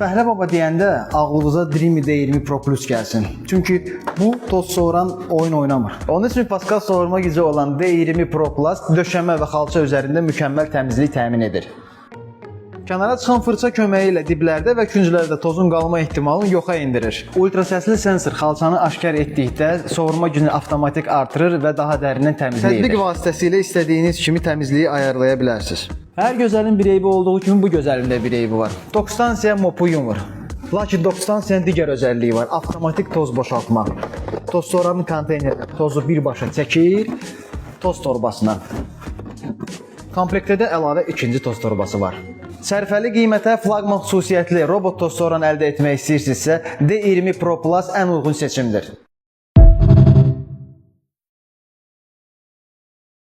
Fəhlə baba deyəndə ağlınıza Dreamy D20 Pro Plus gəlsin. Çünki bu toz soğuran oyun oynamır. Onun üçün Pascal soğurma gücü olan D20 Pro Plus döşəmə və xalça üzərində mükəmməl təmizlik təmin edir. Kənara çıxan fırça köməyi ilə diblərdə və künclərdə tozun qalma ehtimalını yoxa endirir. Ultrasəsli sensor xalçanı aşkar etdikdə soğurma gücünü avtomatik artırır və daha dərindən təmizlik edir. Tətbiq vasitəsilə istədiyiniz kimi təmizliyi ayarlaya bilərsiniz. Hər gözəlin bir eybi olduğu kimi bu gözəlin də bir eybi var. Dokstansiya mopu yumur. Lakin dokstansiyanın digər özəlliyi var. Avtomatik toz boşaltma. Toz soğuranın konteyneri tozu birbaşa çəkir toz torbasına. Komplektdə də əlavə ikinci toz torbası var. Sərfəli qiymətə flaqman xüsusiyyətli robot toz soğuran əldə etmək istəyirsinizsə, D20 Pro Plus ən uyğun seçimdir.